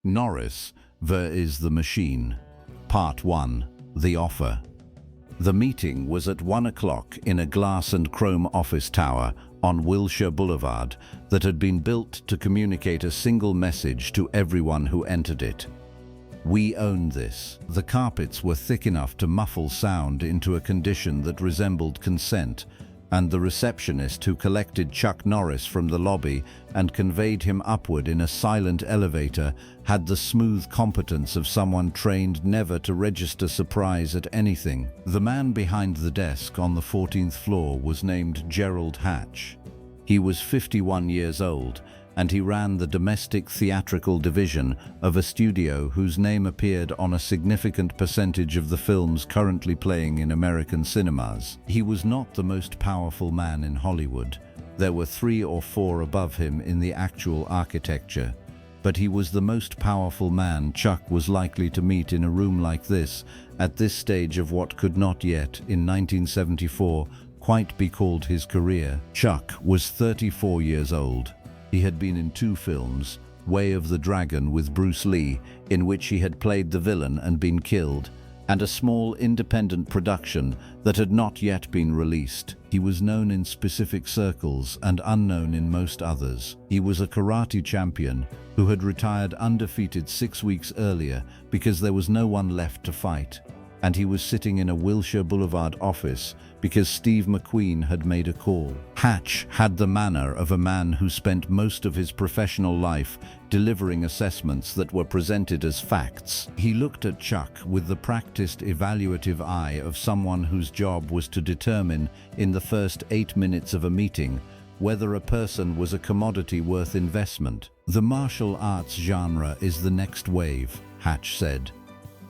Norris, Where is the Machine? Part 1. The Offer. The meeting was at 1 o'clock in a glass and chrome office tower on Wilshire Boulevard that had been built to communicate a single message to everyone who entered it. We own this. The carpets were thick enough to muffle sound into a condition that resembled consent, and the receptionist who collected Chuck Norris from the lobby and conveyed him upward in a silent elevator had the smooth competence of someone trained never to register surprise at anything. The man behind the desk on the 14th floor was named Gerald Hatch. He was 51 years old, and he ran the domestic theatrical division of a studio whose name appeared on a significant percentage of the films currently playing in American cinemas. He was not the most powerful man in Hollywood. There were 3 or 4 above him in the actual architecture. But he was the most powerful man Chuck was likely to meet in a room like this, at this stage of what could not yet, in 1974, quite be called his career. Chuck was 34 years old. He had been in 2 films, Way of the Dragon with Bruce Lee, in which he had played the villain and been killed, and a small independent production that had not yet been released. He was known in specific circles and unknown in most others. He was a karate champion who had retired undefeated 6 weeks earlier because there was no one left to fight. And he was sitting in a Wilshire Boulevard office because Steve McQueen had made a call. Hatch had the manner of a man who spent most of his professional life delivering assessments that were presented as facts. He looked at Chuck with the practiced evaluative eye of someone whose job was to determine, in the first 8 minutes of a meeting, whether a person was a commodity worth investment. The martial arts genre is the next wave, Hatch said.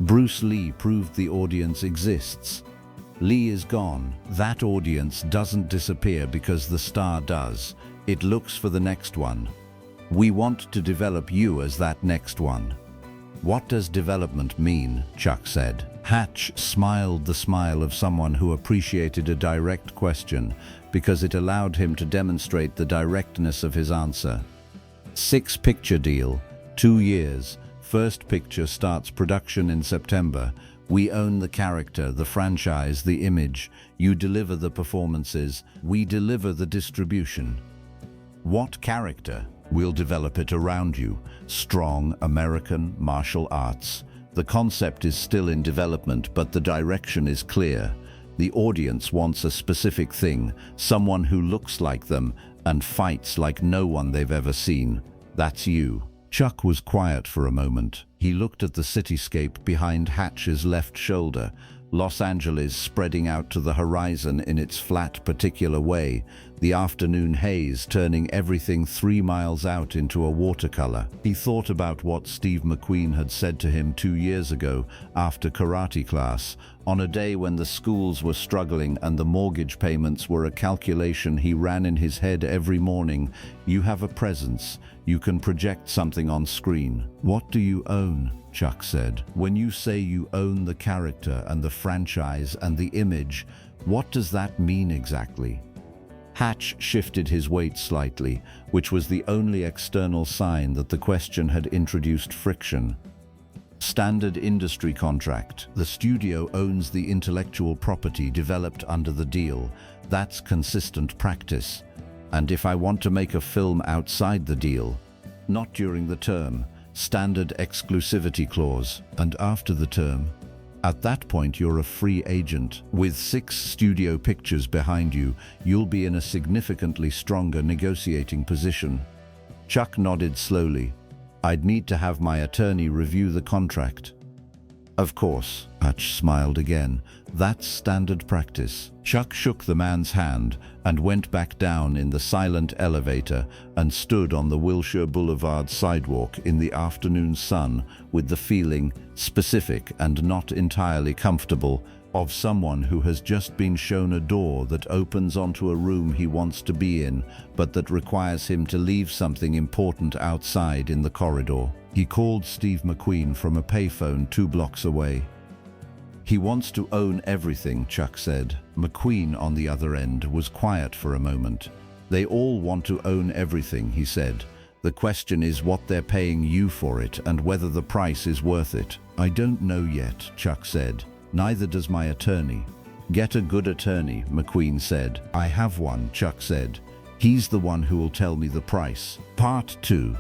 Bruce Lee proved the audience exists. Lee is gone. That audience doesn't disappear because the star does. It looks for the next one. We want to develop you as that next one. What does development mean? Chuck said. Hatch smiled the smile of someone who appreciated a direct question because it allowed him to demonstrate the directness of his answer. 6-picture deal, 2 years. First picture starts production in September. We own the character, the franchise, the image. You deliver the performances. We deliver the distribution. What character? We'll develop it around you. Strong American martial arts. The concept is still in development, but the direction is clear. The audience wants a specific thing, someone who looks like them and fights like no one they've ever seen. That's you. Chuck was quiet for a moment. He looked at the cityscape behind Hatch's left shoulder, Los Angeles spreading out to the horizon in its flat, particular way, the afternoon haze turning everything 3 miles out into a watercolor. He thought about what Steve McQueen had said to him 2 years ago after karate class, on a day when the schools were struggling and the mortgage payments were a calculation he ran in his head every morning. You have a presence. You can project something on screen. What do you own? Chuck said. When you say you own the character and the franchise and the image, what does that mean exactly? Hatch shifted his weight slightly, which was the only external sign that the question had introduced friction. Standard industry contract. The studio owns the intellectual property developed under the deal. That's consistent practice. And if I want to make a film outside the deal, not during the term, standard exclusivity clause, and after the term, at that point you're a free agent. With 6 studio pictures behind you, you'll be in a significantly stronger negotiating position. Chuck nodded slowly. I'd need to have my attorney review the contract. Of course, Hatch smiled again. That's standard practice. Chuck shook the man's hand and went back down in the silent elevator and stood on the Wilshire Boulevard sidewalk in the afternoon sun with the feeling, specific and not entirely comfortable, of someone who has just been shown a door that opens onto a room he wants to be in, but that requires him to leave something important outside in the corridor. He called Steve McQueen from a payphone 2 blocks away. He wants to own everything, Chuck said. McQueen, on the other end, was quiet for a moment. They all want to own everything, he said. The question is what they're paying you for it and whether the price is worth it. I don't know yet, Chuck said. Neither does my attorney. Get a good attorney, McQueen said. I have one, Chuck said. He's the one who will tell me the price. Part 2.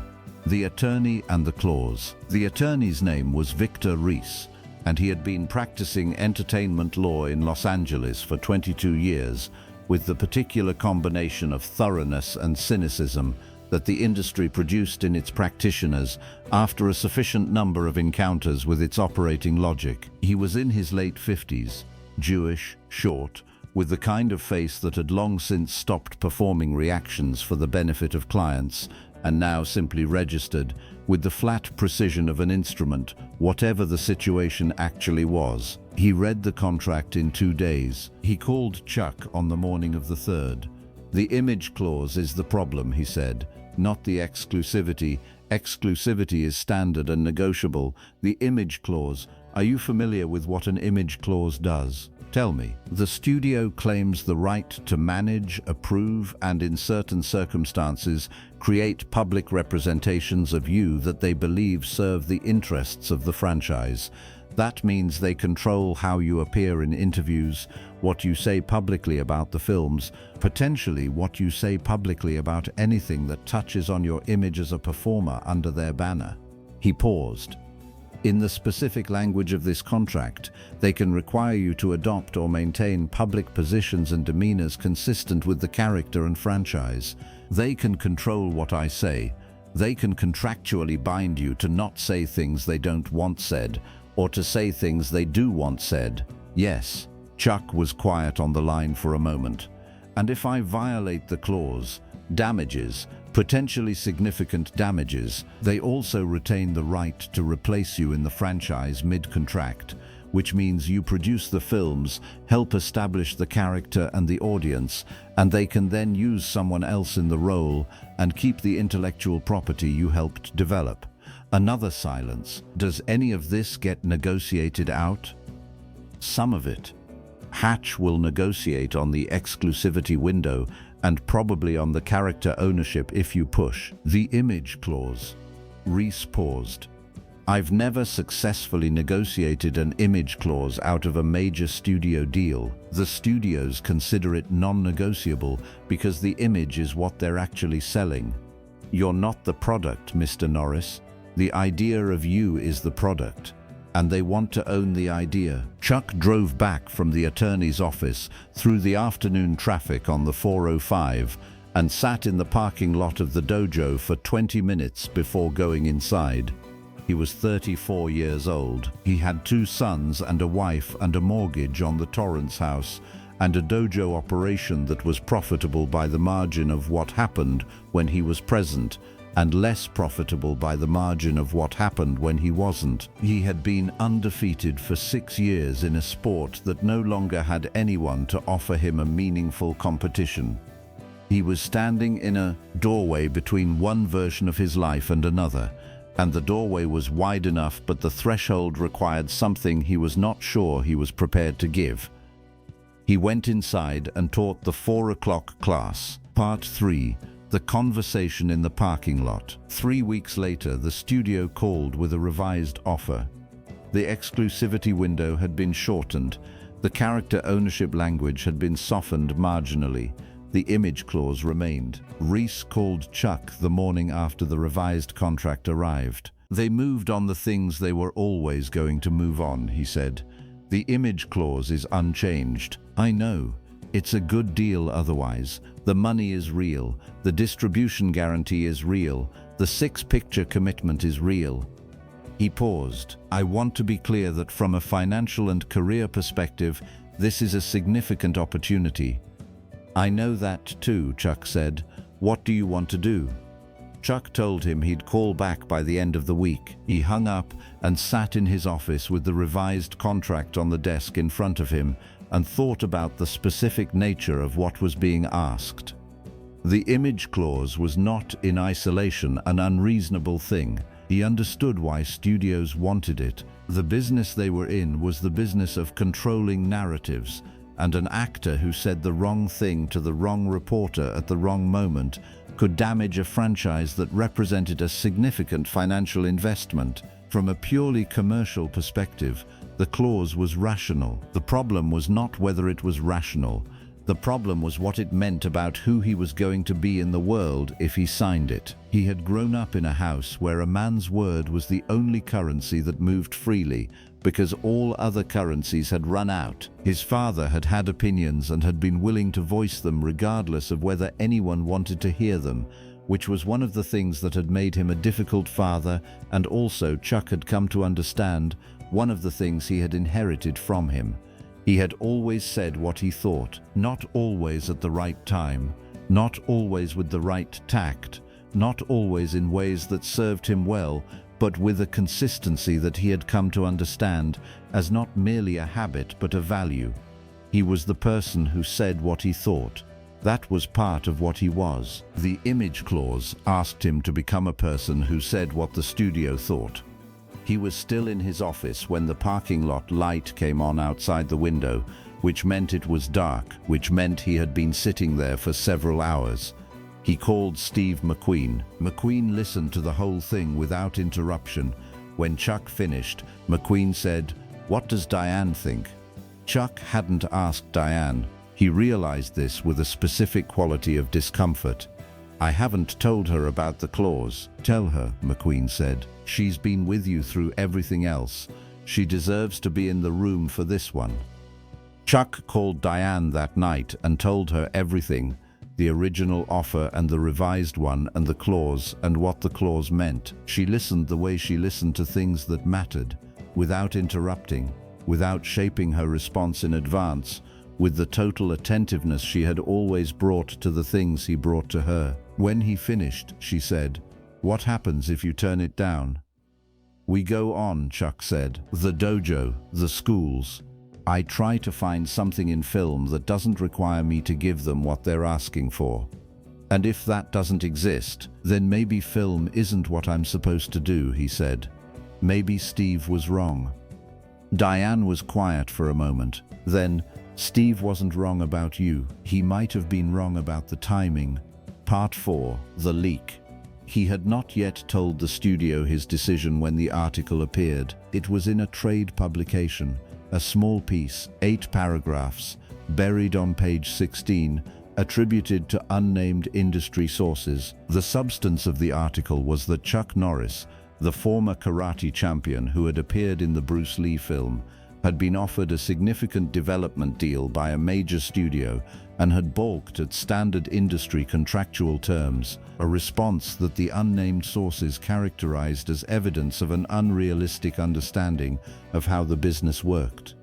The Attorney and the Clause. The attorney's name was Victor Reese, and he had been practicing entertainment law in Los Angeles for 22 years, with the particular combination of thoroughness and cynicism that the industry produced in its practitioners after a sufficient number of encounters with its operating logic. He was in his late 50s, Jewish, short, with the kind of face that had long since stopped performing reactions for the benefit of clients and now simply registered, with the flat precision of an instrument, whatever the situation actually was. He read the contract in 2 days. He called Chuck on the morning of the 3rd. The image clause is the problem, he said, not the exclusivity. Exclusivity is standard and negotiable. The image clause, are you familiar with what an image clause does? Tell me. The studio claims the right to manage, approve, and in certain circumstances, create public representations of you that they believe serve the interests of the franchise. That means they control how you appear in interviews, what you say publicly about the films, potentially what you say publicly about anything that touches on your image as a performer under their banner. He paused. In the specific language of this contract, they can require you to adopt or maintain public positions and demeanors consistent with the character and franchise. They can control what I say. They can contractually bind you to not say things they don't want said, or to say things they do want said. Yes, Chuck was quiet on the line for a moment. And if I violate the clause, damages, potentially significant damages, they also retain the right to replace you in the franchise mid-contract, which means you produce the films, help establish the character and the audience, and they can then use someone else in the role and keep the intellectual property you helped develop. Another silence. Does any of this get negotiated out? Some of it. Hatch will negotiate on the exclusivity window and probably on the character ownership if you push. The image clause. Reese paused. I've never successfully negotiated an image clause out of a major studio deal. The studios consider it non-negotiable because the image is what they're actually selling. You're not the product, Mr. Norris. The idea of you is the product, and they want to own the idea. Chuck drove back from the attorney's office through the afternoon traffic on the 405 and sat in the parking lot of the dojo for 20 minutes before going inside. He was 34 years old. He had 2 sons and a wife and a mortgage on the Torrance house and a dojo operation that was profitable by the margin of what happened when he was present, and less profitable by the margin of what happened when he wasn't. He had been undefeated for 6 years in a sport that no longer had anyone to offer him a meaningful competition. He was standing in a doorway between one version of his life and another, and the doorway was wide enough, but the threshold required something he was not sure he was prepared to give. He went inside and taught the 4 o'clock class. Part 3. The conversation in the parking lot. 3 weeks later, the studio called with a revised offer. The exclusivity window had been shortened. The character ownership language had been softened marginally. The image clause remained. Reese called Chuck the morning after the revised contract arrived. They moved on the things they were always going to move on, he said. The image clause is unchanged. I know. It's a good deal otherwise. The money is real. The distribution guarantee is real. The 6-picture commitment is real. He paused. I want to be clear that from a financial and career perspective, this is a significant opportunity. I know that too, Chuck said. What do you want to do? Chuck told him he'd call back by the end of the week. He hung up and sat in his office with the revised contract on the desk in front of him and thought about the specific nature of what was being asked. The image clause was not in isolation an unreasonable thing. He understood why studios wanted it. The business they were in was the business of controlling narratives, and an actor who said the wrong thing to the wrong reporter at the wrong moment could damage a franchise that represented a significant financial investment. From a purely commercial perspective, the clause was rational. The problem was not whether it was rational. The problem was what it meant about who he was going to be in the world if he signed it. He had grown up in a house where a man's word was the only currency that moved freely, because all other currencies had run out. His father had had opinions and had been willing to voice them regardless of whether anyone wanted to hear them, which was one of the things that had made him a difficult father, and also, Chuck had come to understand, one of the things he had inherited from him. He had always said what he thought, not always at the right time, not always with the right tact, not always in ways that served him well, but with a consistency that he had come to understand as not merely a habit but a value. He was the person who said what he thought. That was part of what he was. The image clause asked him to become a person who said what the studio thought. He was still in his office when the parking lot light came on outside the window, which meant it was dark, which meant he had been sitting there for several hours. He called Steve McQueen. McQueen listened to the whole thing without interruption. When Chuck finished, McQueen said, "What does Diane think?" Chuck hadn't asked Diane. He realized this with a specific quality of discomfort. "I haven't told her about the clause." "Tell her," McQueen said. "She's been with you through everything else. She deserves to be in the room for this one." Chuck called Diane that night and told her everything, the original offer and the revised one and the clause and what the clause meant. She listened the way she listened to things that mattered, without interrupting, without shaping her response in advance, with the total attentiveness she had always brought to the things he brought to her. When he finished, she said, "What happens if you turn it down?" "We go on," Chuck said. "The dojo, the schools. I try to find something in film that doesn't require me to give them what they're asking for. And if that doesn't exist, then maybe film isn't what I'm supposed to do," he said. "Maybe Steve was wrong." Diane was quiet for a moment. Then, "Steve wasn't wrong about you. He might have been wrong about the timing." Part 4. The leak. He had not yet told the studio his decision when the article appeared. It was in a trade publication, a small piece, 8 paragraphs, buried on page 16, attributed to unnamed industry sources. The substance of the article was that Chuck Norris, the former karate champion who had appeared in the Bruce Lee film, had been offered a significant development deal by a major studio and had balked at standard industry contractual terms, a response that the unnamed sources characterized as evidence of an unrealistic understanding of how the business worked.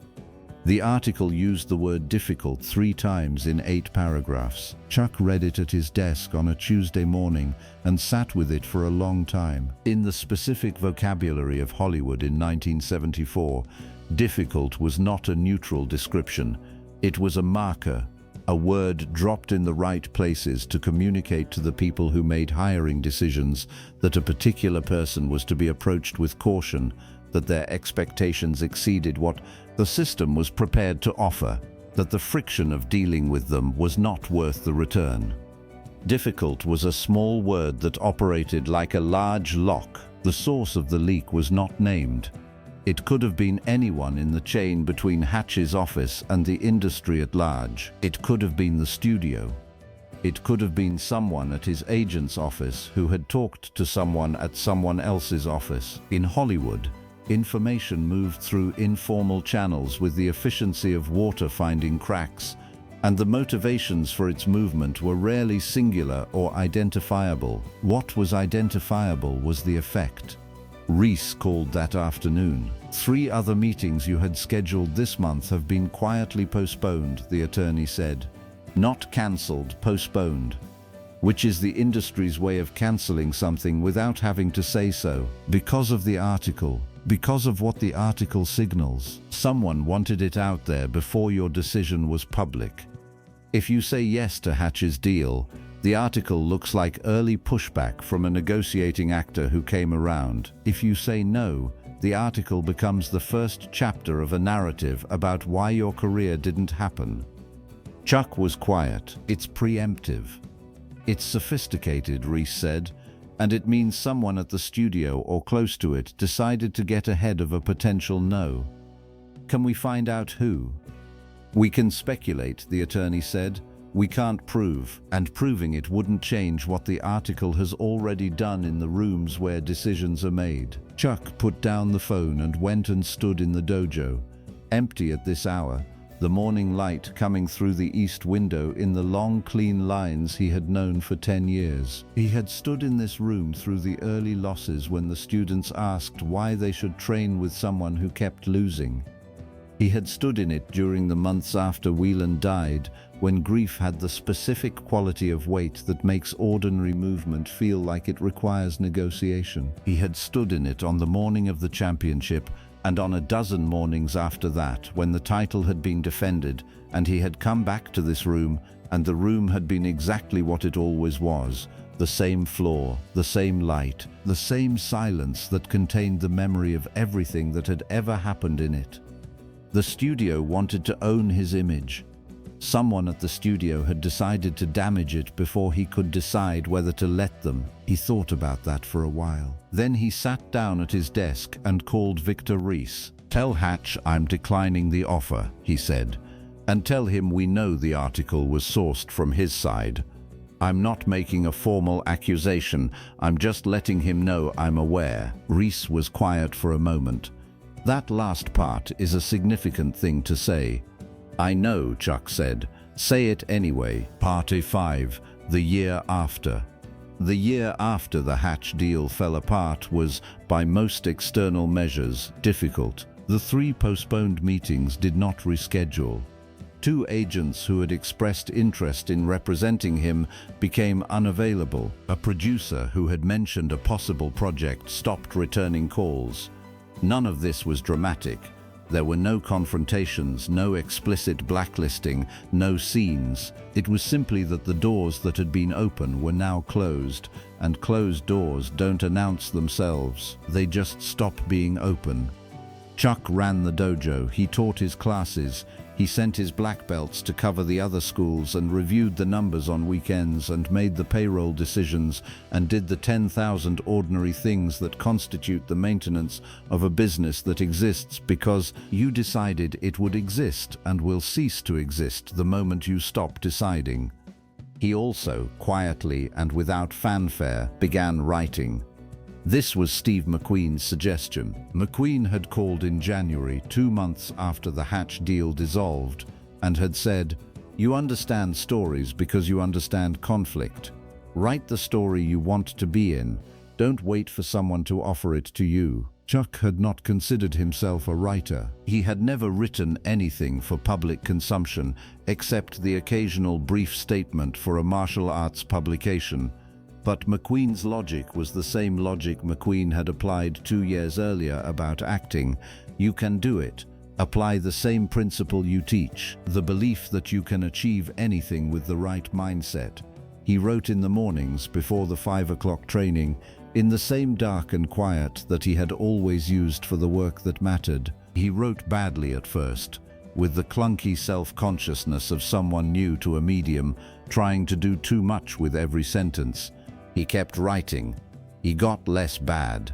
The article used the word difficult 3 times in 8 paragraphs. Chuck read it at his desk on a Tuesday morning and sat with it for a long time. In the specific vocabulary of Hollywood in 1974, difficult was not a neutral description. It was a marker, a word dropped in the right places to communicate to the people who made hiring decisions that a particular person was to be approached with caution, that their expectations exceeded what the system was prepared to offer, that the friction of dealing with them was not worth the return. Difficult was a small word that operated like a large lock. The source of the leak was not named. It could have been anyone in the chain between Hatch's office and the industry at large. It could have been the studio. It could have been someone at his agent's office who had talked to someone at someone else's office. In Hollywood, information moved through informal channels with the efficiency of water finding cracks, and the motivations for its movement were rarely singular or identifiable. What was identifiable was the effect. Reese called that afternoon. 3 other meetings you had scheduled this month have been quietly postponed, the attorney said. Not cancelled, postponed. Which is the industry's way of cancelling something without having to say so. Because of the article. Because of what the article signals. Someone wanted it out there before your decision was public. If you say yes to Hatch's deal, the article looks like early pushback from a negotiating actor who came around. If you say no, the article becomes the first chapter of a narrative about why your career didn't happen. Chuck was quiet. It's preemptive. It's sophisticated, Reese said, and it means someone at the studio or close to it decided to get ahead of a potential no. Can we find out who? We can speculate, the attorney said. We can't prove, and proving it wouldn't change what the article has already done in the rooms where decisions are made. Chuck put down the phone and went and stood in the dojo. Empty at this hour, the morning light coming through the east window in the long, clean lines he had known for 10 years. He had stood in this room through the early losses when the students asked why they should train with someone who kept losing. He had stood in it during the months after Whelan died, when grief had the specific quality of weight that makes ordinary movement feel like it requires negotiation. He had stood in it on the morning of the championship and on a dozen mornings after that, when the title had been defended, and he had come back to this room, and the room had been exactly what it always was: the same floor, the same light, the same silence that contained the memory of everything that had ever happened in it. The studio wanted to own his image. Someone at the studio had decided to damage it before he could decide whether to let them. He thought about that for a while. Then he sat down at his desk and called Victor Reese. "Tell Hatch I'm declining the offer," he said, "and tell him we know the article was sourced from his side. I'm not making a formal accusation, I'm just letting him know I'm aware." Reese was quiet for a moment. "That last part is a significant thing to say." "I know," Chuck said. "Say it anyway." Part 5, the year after. The year after the Hatch deal fell apart was, by most external measures, difficult. The 3 postponed meetings did not reschedule. 2 agents who had expressed interest in representing him became unavailable. A producer who had mentioned a possible project stopped returning calls. None of this was dramatic. There were no confrontations, no explicit blacklisting, no scenes. It was simply that the doors that had been open were now closed, and closed doors don't announce themselves. They just stop being open. Chuck ran the dojo. He taught his classes. He sent his black belts to cover the other schools and reviewed the numbers on weekends and made the payroll decisions and did the 10,000 ordinary things that constitute the maintenance of a business that exists because you decided it would exist and will cease to exist the moment you stop deciding. He also, quietly and without fanfare, began writing. This was Steve McQueen's suggestion. McQueen had called in January, 2 months after the Hatch deal dissolved, and had said, "You understand stories because you understand conflict. Write the story you want to be in. Don't wait for someone to offer it to you." Chuck had not considered himself a writer. He had never written anything for public consumption, except the occasional brief statement for a martial arts publication. But McQueen's logic was the same logic McQueen had applied 2 years earlier about acting. You can do it. Apply the same principle you teach, the belief that you can achieve anything with the right mindset. He wrote in the mornings before the 5 o'clock training, in the same dark and quiet that he had always used for the work that mattered. He wrote badly at first, with the clunky self-consciousness of someone new to a medium, trying to do too much with every sentence. He kept writing. He got less bad.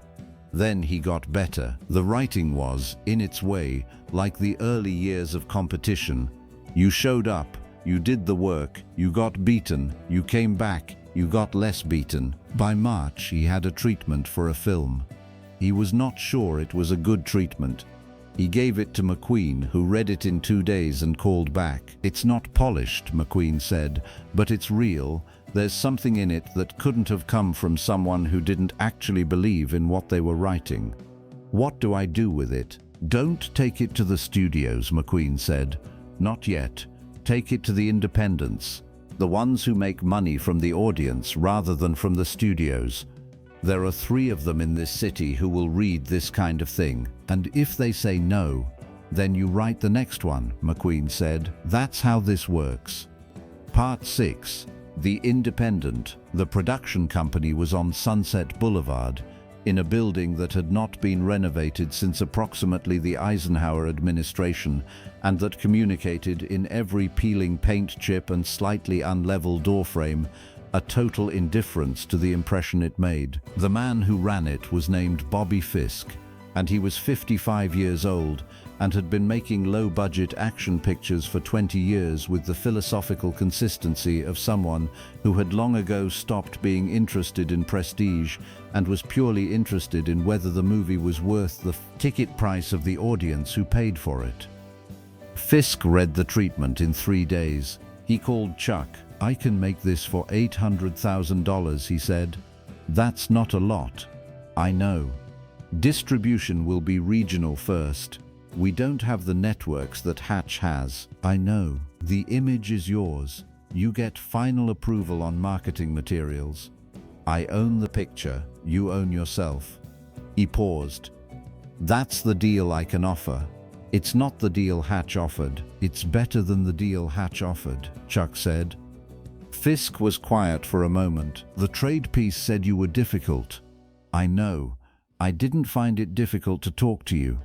Then he got better. The writing was, in its way, like the early years of competition. You showed up, you did the work, you got beaten, you came back, you got less beaten. By March, he had a treatment for a film. He was not sure it was a good treatment. He gave it to McQueen, who read it in 2 days and called back. "It's not polished," McQueen said, "but it's real. There's something in it that couldn't have come from someone who didn't actually believe in what they were writing." "What do I do with it?" "Don't take it to the studios," McQueen said. "Not yet. Take it to the independents, the ones who make money from the audience rather than from the studios. There are 3 of them in this city who will read this kind of thing, and if they say no, then you write the next one," McQueen said. "That's how this works." Part 6. The Independent. The production company was on Sunset Boulevard, in a building that had not been renovated since approximately the Eisenhower administration, and that communicated in every peeling paint chip and slightly unlevel doorframe a total indifference to the impression it made. The man who ran it was named Bobby Fisk, and he was 55 years old and had been making low-budget action pictures for 20 years with the philosophical consistency of someone who had long ago stopped being interested in prestige and was purely interested in whether the movie was worth the ticket price of the audience who paid for it. Fisk read the treatment in 3 days. He called Chuck. "I can make this for $800,000, he said. "That's not a lot." "I know. Distribution will be regional first. We don't have the networks that Hatch has." "I know. The image is yours. You get final approval on marketing materials. I own the picture. You own yourself." He paused. "That's the deal I can offer. It's not the deal Hatch offered. It's better than the deal Hatch offered," Chuck said. Fisk was quiet for a moment. "The trade piece said you were difficult." "I know. I didn't find it difficult to talk to you."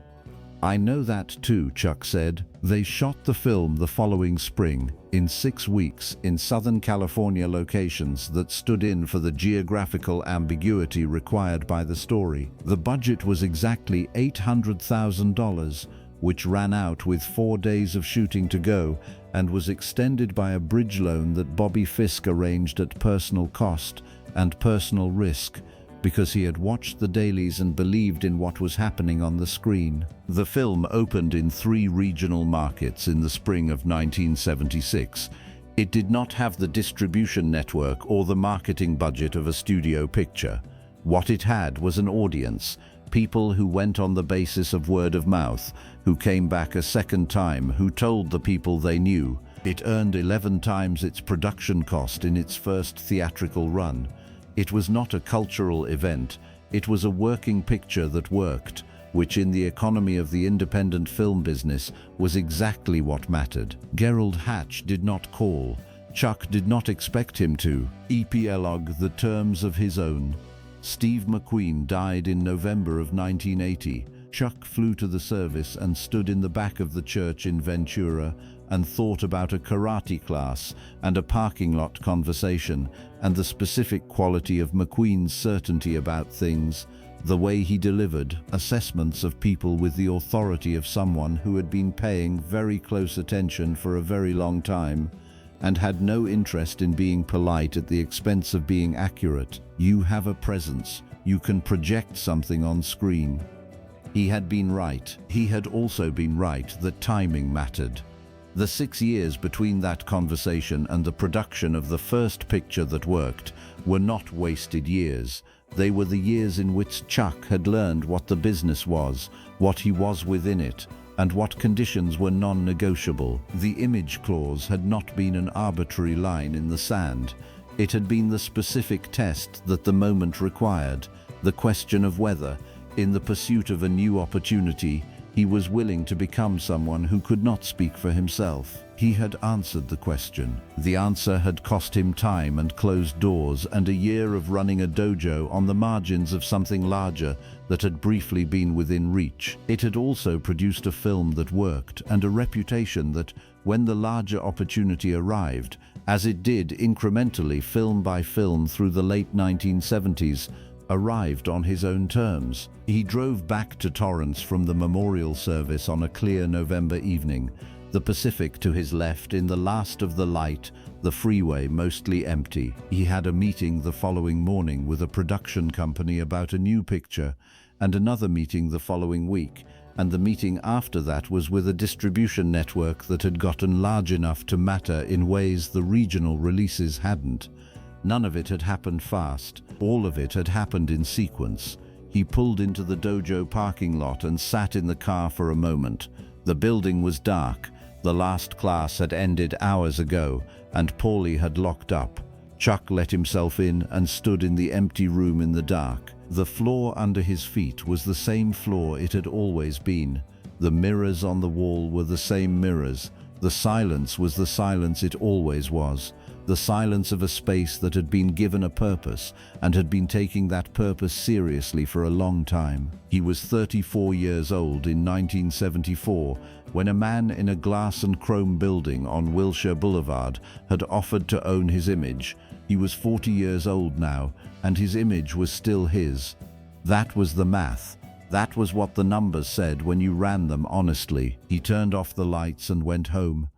"I know that too," Chuck said. They shot the film the following spring, in 6 weeks, in Southern California locations that stood in for the geographical ambiguity required by the story. The budget was exactly $800,000, which ran out with 4 days of shooting to go and was extended by a bridge loan that Bobby Fisk arranged at personal cost and personal risk, because he had watched the dailies and believed in what was happening on the screen. The film opened in 3 regional markets in the spring of 1976. It did not have the distribution network or the marketing budget of a studio picture. What it had was an audience, people who went on the basis of word of mouth, who came back a second time, who told the people they knew. It earned 11 times its production cost in its first theatrical run. It was not a cultural event, it was a working picture that worked, which in the economy of the independent film business was exactly what mattered. Gerald Hatch did not call. Chuck did not expect him to. Epilogue the terms of his own. Steve McQueen died in November of 1980. Chuck flew to the service and stood in the back of the church in Ventura and thought about a karate class and a parking lot conversation and the specific quality of McQueen's certainty about things, the way he delivered assessments of people with the authority of someone who had been paying very close attention for a very long time and had no interest in being polite at the expense of being accurate. You have a presence. You can project something on screen. He had been right. He had also been right that timing mattered. The 6 years between that conversation and the production of the first picture that worked were not wasted years. They were the years in which Chuck had learned what the business was, what he was within it, and what conditions were non-negotiable. The image clause had not been an arbitrary line in the sand. It had been the specific test that the moment required, the question of whether, in the pursuit of a new opportunity, he was willing to become someone who could not speak for himself. He had answered the question. The answer had cost him time and closed doors and a year of running a dojo on the margins of something larger that had briefly been within reach. It had also produced a film that worked and a reputation that, when the larger opportunity arrived, as it did incrementally film by film through the late 1970s, arrived on his own terms. He drove back to Torrance from the memorial service on a clear November evening, the Pacific to his left in the last of the light, the freeway mostly empty. He had a meeting the following morning with a production company about a new picture, and another meeting the following week, and the meeting after that was with a distribution network that had gotten large enough to matter in ways the regional releases hadn't. None of it had happened fast. All of it had happened in sequence. He pulled into the dojo parking lot and sat in the car for a moment. The building was dark. The last class had ended hours ago, and Paulie had locked up. Chuck let himself in and stood in the empty room in the dark. The floor under his feet was the same floor it had always been. The mirrors on the wall were the same mirrors. The silence was the silence it always was. The silence of a space that had been given a purpose and had been taking that purpose seriously for a long time. He was 34 years old in 1974 when a man in a glass and chrome building on Wilshire Boulevard had offered to own his image, He was 40 years old now, and his image was still his. That was the math. That was what the numbers said when you ran them honestly. He turned off the lights and went home.